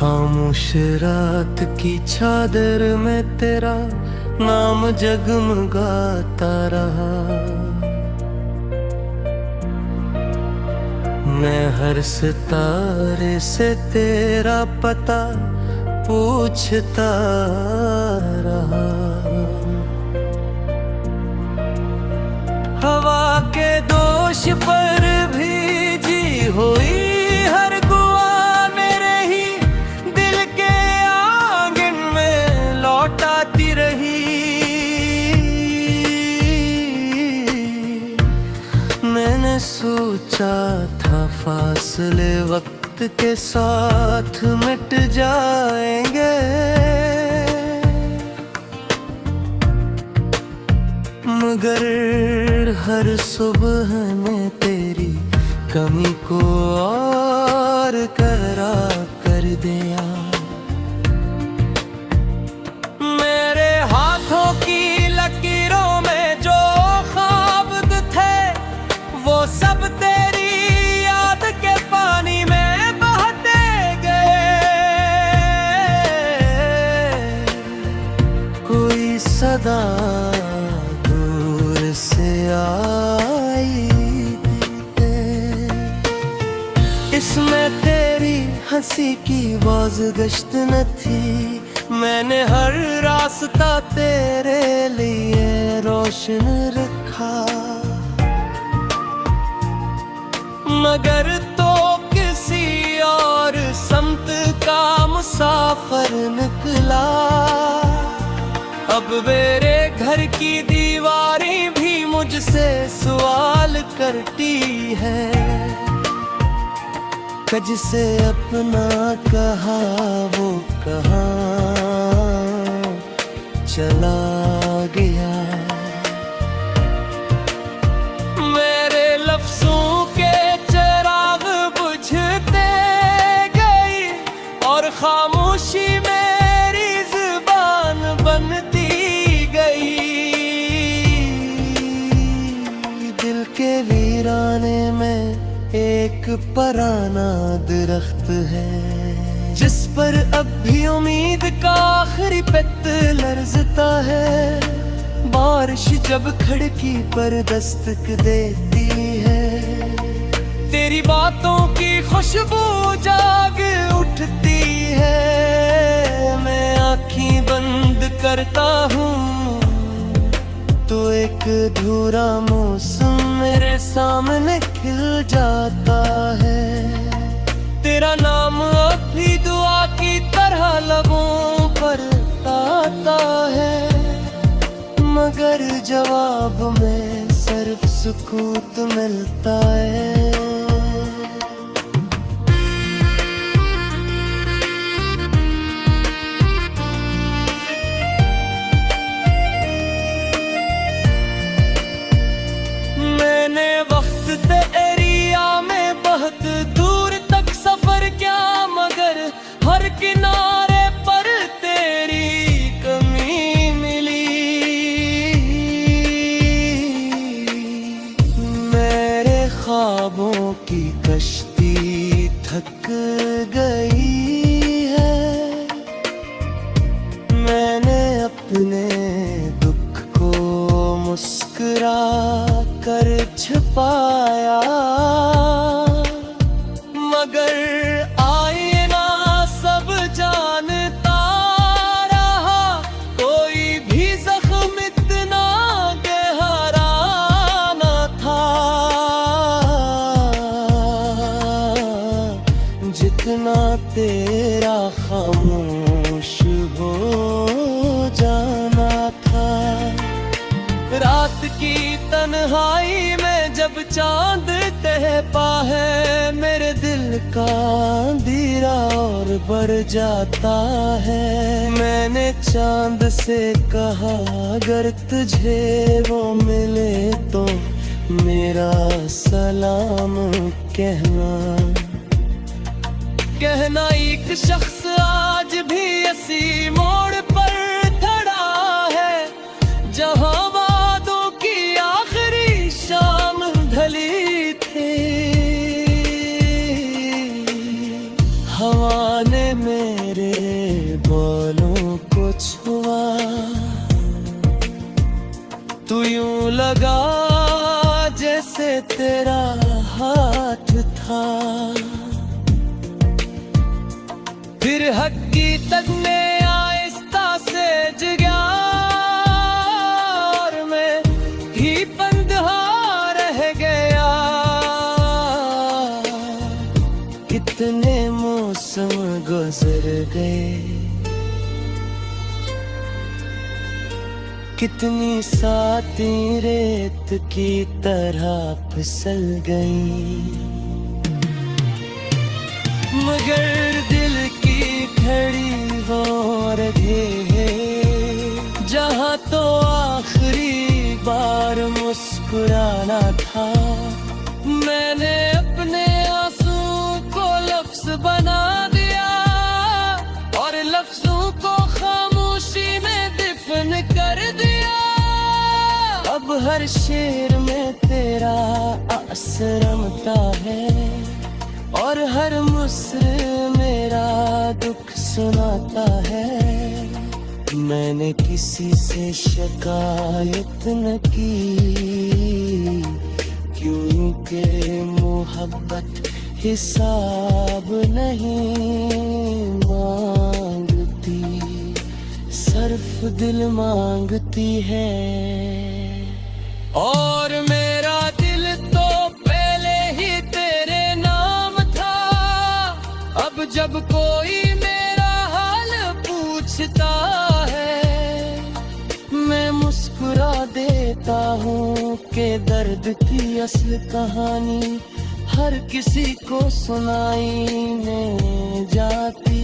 खामोश रात की चादर में तेरा नाम जगमगाता रहा। मैं हर सितारे से तेरा पता पूछता रहा। हवा के दोष पर भीजी हुई हर गुआ मेरे ही दिल के आंगन में लौटाती रही। मैंने सोचा था फासले वक्त के साथ मिट जाएंगे, मगर हर सुबह ने तेरी कमी को और करा कर दिया। मेरे हाथों की लकीरों में जो ख्वाब थे वो सब तेरी याद के पानी में बहते गए। कोई सदा दूर से आई इसमें तेरी हंसी की बाज़गश्त न थी। मैंने हर रास्ता तेरे लिए रोशन रखा, मगर तो किसी और समत का मुसाफिर निकला। अब मेरे घर की दीवारें भी मुझसे सवाल करती है, जिसे अपना कहा वो कहाँ चला गया। मेरे लफ्ज़ों के चिराग बुझते गई और खामोशी मेरी ज़ुबान बनती गई। दिल के वीराने में एक पराना दरख्त है, जिस पर अब भी उम्मीद का आखिरी पत्ता लरज़ता है। बारिश जब खिड़की पर दस्तक देती है, तेरी बातों की खुशबू जाग उठती है। मैं आँखें बंद करता हूँ तो एक अधूरा मौसम मेरे सामने खिल जाता है। तेरा नाम अब भी दुआ की तरह लबों पर आता है, मगर जवाब में सिर्फ सुकूत मिलता है। तेरिया में बहुत दूर तक सफर किया, मगर हर किनारे पर तेरी कमी मिली। मेरे ख्वाबों की कश्ती थक गई है। मैंने अपने दुख को मुस्कुरा कर छुपाया, मगर आईना सब जानता रहा। कोई भी जख्म इतना गहरा न था जितना तेरा खामोश हो जाना था। रात की तन्हाई में जब चांद तहपा है, मेरे दिल का अंधेरा और बढ़ जाता है। मैंने चांद से कहा अगर तुझे वो मिले तो मेरा सलाम कहना। एक शख्स आज भी इसी मोड़ पर खड़ा है, जहां वादों की आखिरी शाम ढली थी। हवा ने में तेरा हाथ था, फिर हकीकत में आहिस्ता से जगा और मैं ही बंधा रह गया। कितने मौसम गुजर गए, कितनी साथी रेत की तरह फिसल गई, मगर दिल की घड़ी वो रहे जहाँ तो आखिरी बार मुस्कुराना था। मैंने अपने आंसू को लफ्ज बना दिया और लफ्जों को खामोशी में दफन कर दिया। अब हर शेर में तेरा असर रमता है और हर मुस्र मेरा दुख सुनाता है। मैंने किसी से शिकायत न की, क्योंकि मोहब्बत हिसाब नहीं मांगती, सिर्फ दिल मांगती है। और मेरा दिल तो पहले ही तेरे नाम था, अब जब कोई मेरा हाल पूछता है, मैं मुस्कुरा देता हूँ कि दर्द की असल कहानी हर किसी को सुनाई नहीं जाती।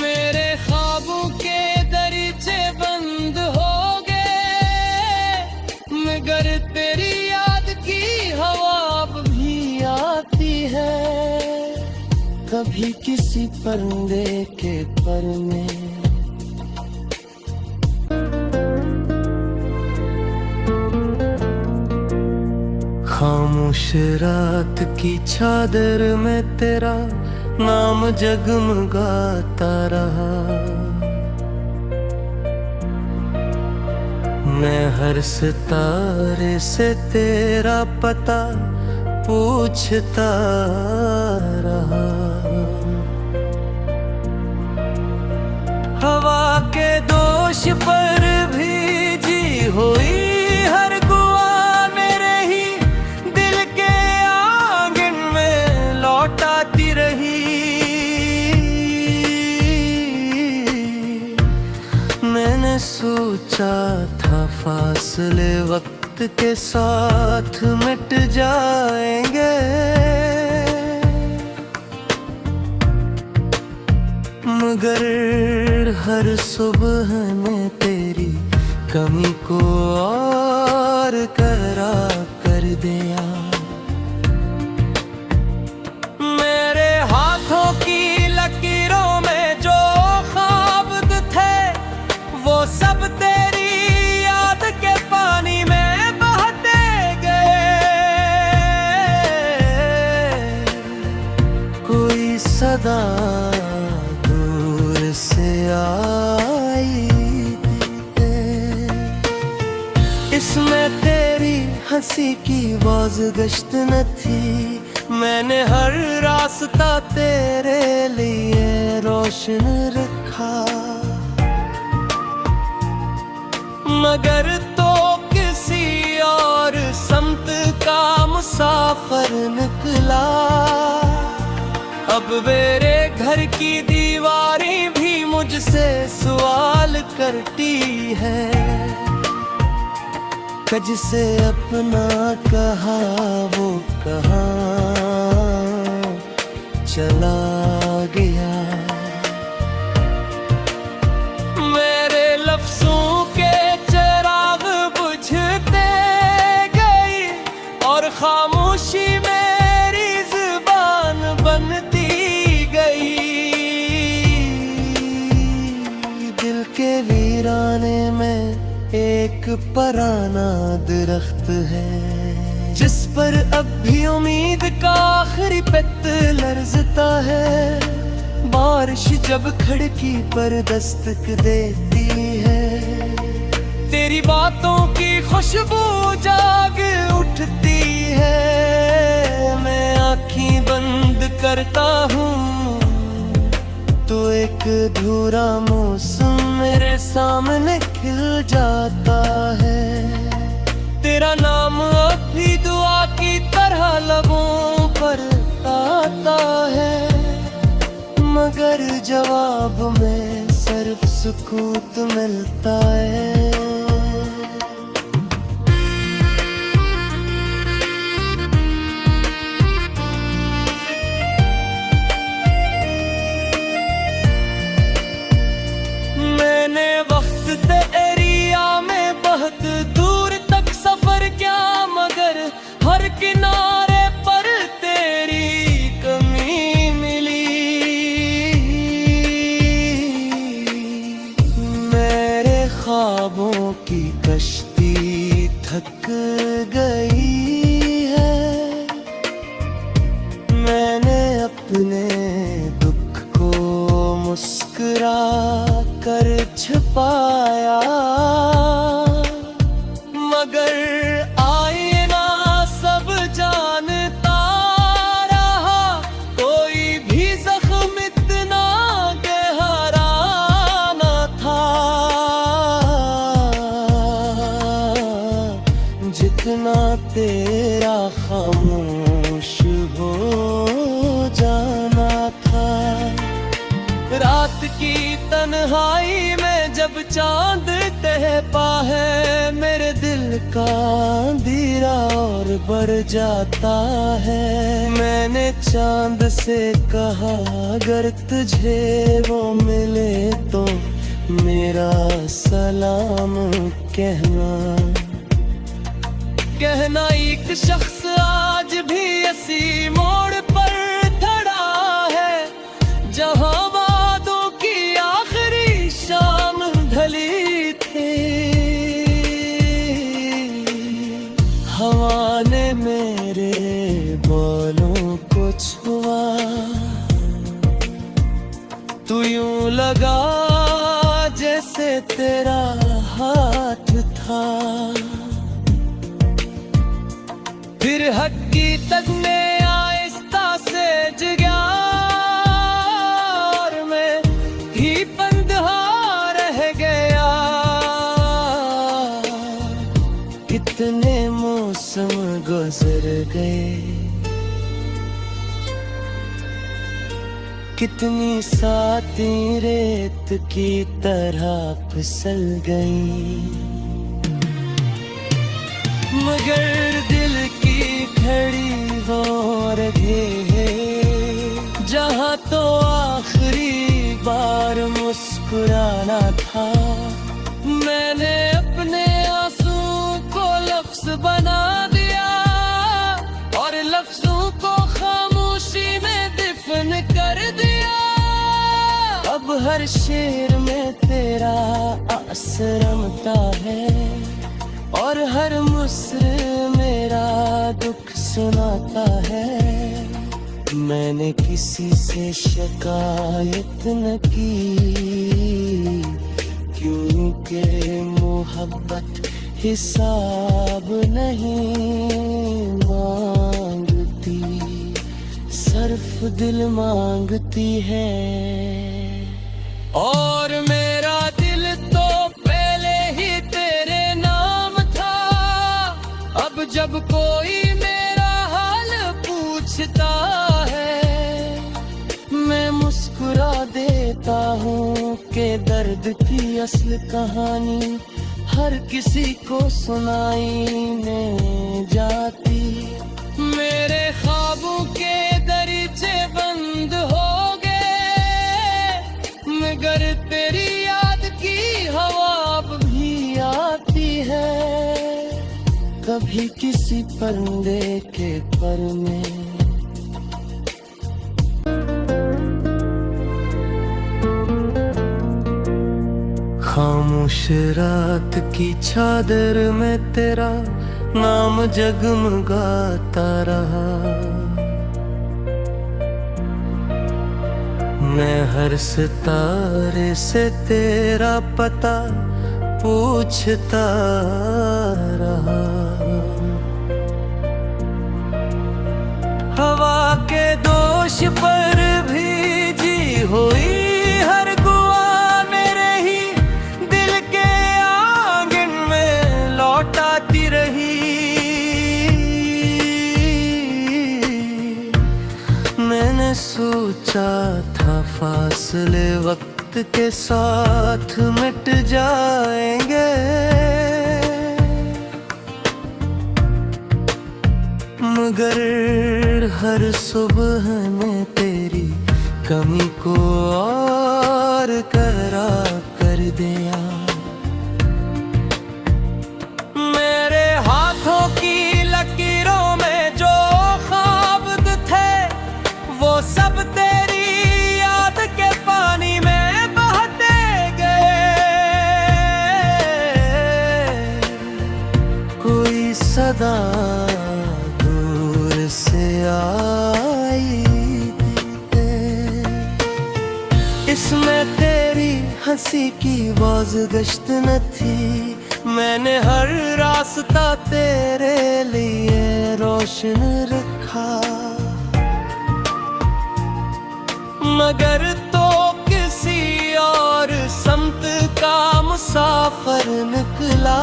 मेरे ख्वाबों के दरीचे बंद हो गए, मगर तेरी याद की हवा अब भी आती है, कभी किसी परिंदे के पर में। खामोश रात की चादर में तेरा नाम जगमगाता रहा, मैं हर सितारे से तेरा पता पूछता रहा। हवा के दोष पर भीजी हुई हर गुआ मेरे ही दिल के आंगन में लौटाती रही। मैंने सोचा था फासले वक्त के साथ मिट जाएंगे, मगर हर सुबह ने तेरी कमी को और करा कर दिया। मेरे हाथों की लकीरों में जो ख्वाब थे, वो सब तेरी याद के पानी में बहते गए। कोई सदा दूर से आई है, इसमें तेरी हंसी की बाज़गश्त न थी। मैंने हर रास्ता तेरे लिए रोशन रखा, मगर तो किसी और समत का मुसाफिर निकला। अब मेरे घर की दीवारें भी मुझसे सवाल करती है, जिसे अपना कहा वो कहाँ चला गया। मेरे लफ्जों के चिराग बुझते गई और खामोशी मेरी जुबान बनती गई। दिल के वीराने में एक पराना दरख्त है, जिस पर अब भी उम्मीद का आखिरी पत्ता लरजता है। बारिश जब खिड़की पर दस्तक देती है, तेरी बातों की खुशबू जाग उठती है। मैं आँखें बंद करता हूँ तो एक अधूरा मौसम मेरे सामने खिल जाता है। तेरा नाम अब भी दुआ की तरह लबों पर आता है, मगर जवाब में सिर्फ सुकूत मिलता है। मैंने वक्त तेरिया में बहुत दूर तक सफर किया, मगर हर किनारे पर तेरी कमी मिली। मेरे ख्वाबों की कश्ती थक गई है। मैंने अपने दुख को मुस्कुरा कर छुपाया, मगर आईना सब जानता रहा। कोई भी जख्म इतना गहरा न था जितना तेरा खामोश हो जाना था। रात की तन्हाई में जब चांद टहपा है, मेरे दिल का अंधेरा और बढ़ जाता है। मैंने चांद से कहा अगर तुझे वो मिले तो मेरा सलाम कहना एक शख्स आज भी इसी मोड़ पर खड़ा है, जहां वादों की आखिरी शाम ढली थी। हवा ने मेरे बालों को छुआ, तू यूं लगा जैसे तेरा हाथ था। फिर हकीकत में आहिस्ता से जगा और मैं ही बंधा रह गया। कितने मौसम गुजर गए, कितनी साथी रेत की तरह फिसल गई, मगर दिल की घड़ी वो रहे है जहाँ तो आखिरी बार मुस्कुराना था। मैंने अपने आंसू को लफ्ज बना दिया और लफ्जों को खामोशी में दफन कर दिया। अब हर शेर में तेरा आसरमता है और हर मुस्र मेरा दुख सुनाता है। मैंने किसी से शिकायत न की, क्योंकि मोहब्बत हिसाब नहीं मांगती, सिर्फ दिल मांगती है। और मेरा दिल तो पहले ही तेरे नाम था, अब जब कोई मेरा हाल पूछता है, मैं मुस्कुरा देता हूँ कि दर्द की असल कहानी हर किसी को सुनाई नहीं जाती। मेरे ख्वाबों के दरीचे बंद हो गए, मगर तेरी याद की हवा अब भी आती है। कभी किसी परिंदे के पर में खामोश रात की चादर में तेरा नाम जगमगाता रहा। मैं हर सितारे से तेरा पता पूछता रहा। हवा के दोष पर भीजी हुई हर गुआ मेरे ही दिल के आंगन में लौटाती रही। मैंने सोचा था फासले वक्त के साथ मिट जाएंगे, मगर हर सुबह ने तेरी कमी को और करा कर दिया। मेरे हाथों की लकीरों में जो ख्वाब थे वो सब तेरी याद के पानी में बहते गए। कोई सदा से आई थी, इसमें तेरी हंसी की बाज़गश्त न थी। मैंने हर रास्ता तेरे लिए रोशन रखा, मगर तो किसी और समत का मुसाफिर निकला।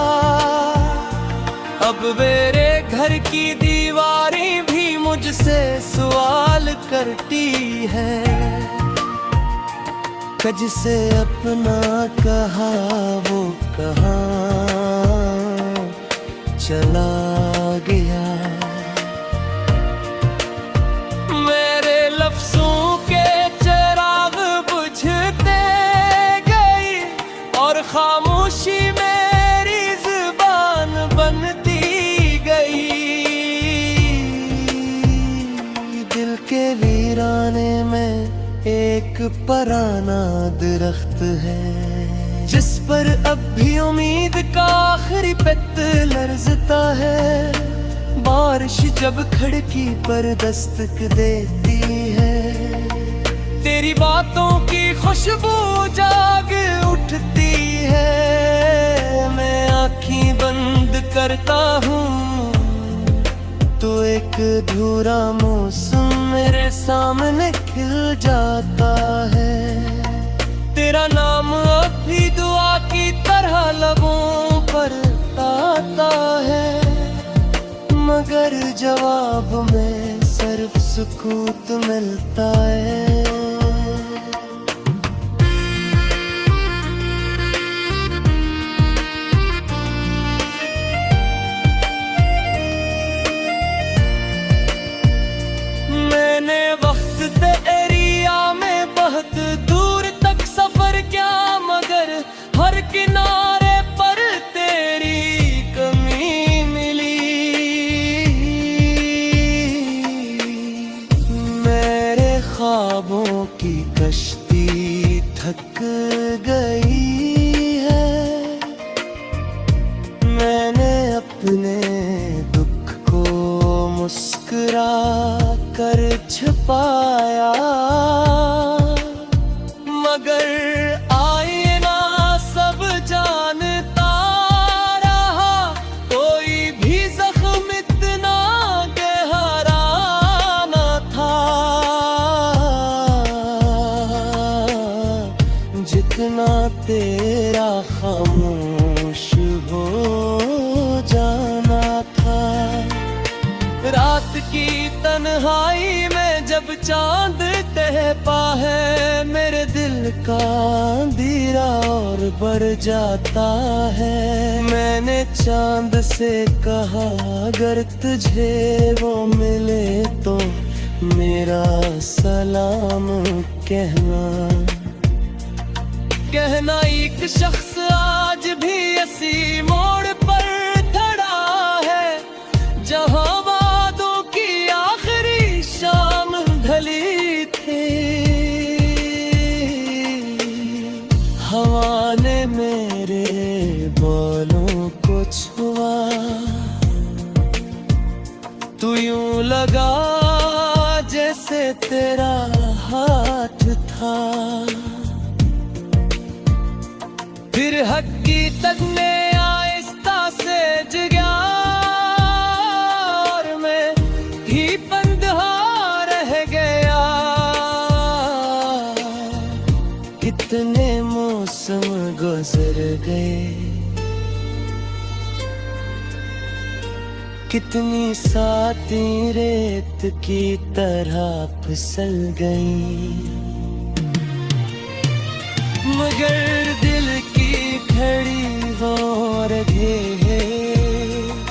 अब मेरे घर की दीवारें भी मुझसे सवाल करती है, कज से अपना कहा वो कहाँ चला गया। मेरे लफ्ज़ों के चिराग बुझते गई और खामोशी मेरी ज़ुबान बनती गई। दिल के वीराने में एक पुराना दरख्त है, जिस पर अब भी उम्मीद का आखिरी पत्ता लरज़ता है। बारिश जब खिड़की पर दस्तक देती है, तेरी बातों की खुशबू जाग उठती है। मैं आँखें बंद करता हूँ तो एक अधूरा मौसम मेरे सामने खिल जाता है। तेरा नाम अब भी दुआ की तरह लबों पर आता है, मगर जवाब में सिर्फ सुकूत मिलता है। हर किनारे पर तेरी कमी मिली। मेरे ख्वाबों की कश्ती थक गई है, मैंने अपने दुख को मुस्कुरा कर छुपाया। मगर जितना तेरा खामोश हो जाना था। रात की तन्हाई में जब चांद टहपा है, मेरे दिल का अंधेरा और बढ़ जाता है। मैंने चांद से कहा अगर तुझे वो मिले तो मेरा सलाम कहना एक शख्स आज भी इसी मोड़ पर खड़ा है, जहां वादों की आखिरी शाम ढली थी। हवा ने मेरे बालों को छुआ, तू यूं लगा जैसे तेरा हाथ था। फिर हक की तगने आहिस्ता से जगा और मैं ही बंधा रह गया। कितने मौसम गुजर गए, कितनी साथी रेत की तरह फिसल गई, मगर दिल की घड़ी वो रखे है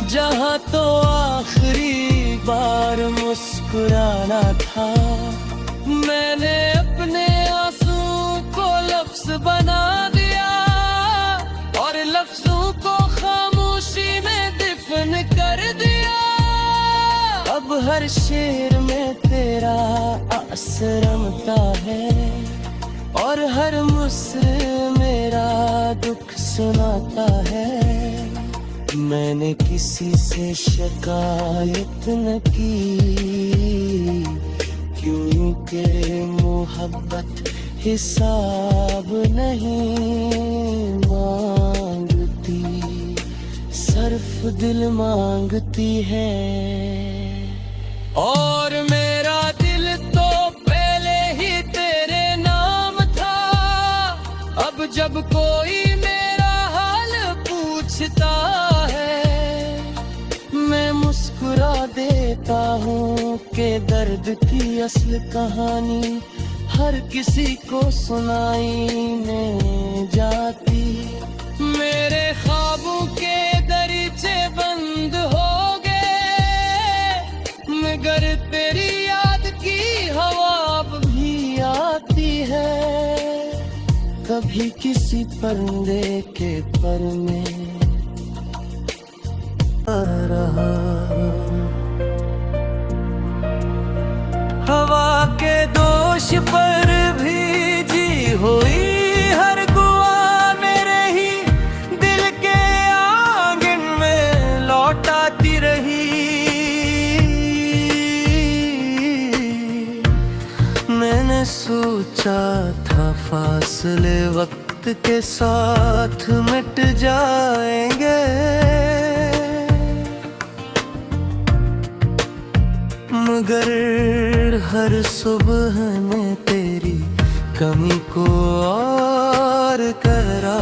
जहाँ तो आखिरी बार मुस्कुराना था। मैंने अपने आंसू को लफ्ज बना दिया और लफ्जों को खामोशी में दफन कर दिया। अब हर शेर में तेरा असर रमता है और हर मुस्र मेरा दुख सुनाता है। मैंने किसी से शिकायत न की, क्योंकि मोहब्बत हिसाब नहीं मांगती, सिर्फ दिल मांगती है। और मेरा दिल तो पहले ही तेरे नाम था, अब जब कोई मेरा हाल पूछता है मैं मुस्कुरा देता हूँ कि दर्द की असल कहानी हर किसी को सुनाई नहीं जाती। मेरे ख्वाबों के दरीचे बंद हो गए, मगर तेरी याद की हवा अब भी आती है। कभी किसी परिंदे के पर में आ रहा, हवा के दोष पर भीजी हुई हर गुआ मेरे ही दिल के आंगन में लौटाती रही। मैंने सोचा था फासले वक्त के साथ मिट जाएंगे, मगर हर सुबह में तेरी कमी को और करा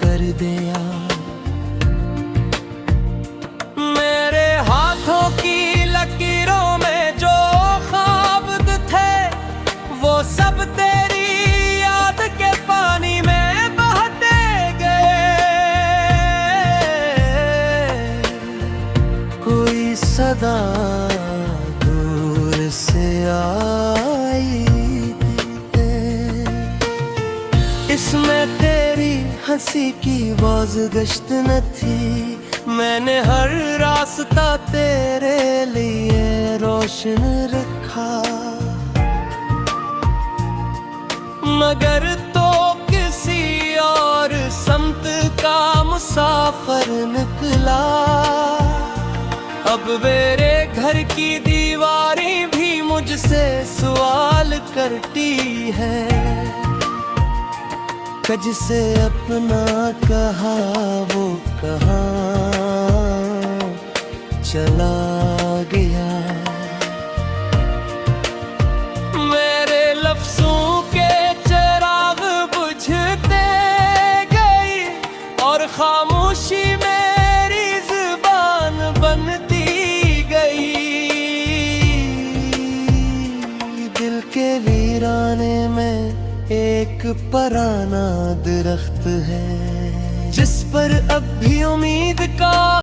कर दिया। मेरे हाथों की लकीरों में जो ख्वाब थे वो सब तेरी याद के पानी में बहते गए। कोई सदा से आई इसमें तेरी हंसी की बाज़गश्त न थी। मैंने हर रास्ता तेरे लिए रोशन रखा, मगर तो किसी और समत का मुसाफिर निकला। अब मेरे घर की दीवारें भी मुझसे सवाल करती है, जिसे अपना कहा वो कहाँ चला गया। मेरे लफ्जों के चिराग बुझते गई और खामोशी मेरी जुबान बनती गई। दिल के वीराने में एक पुराना दरख्त है जिस पर अब भी उम्मीद का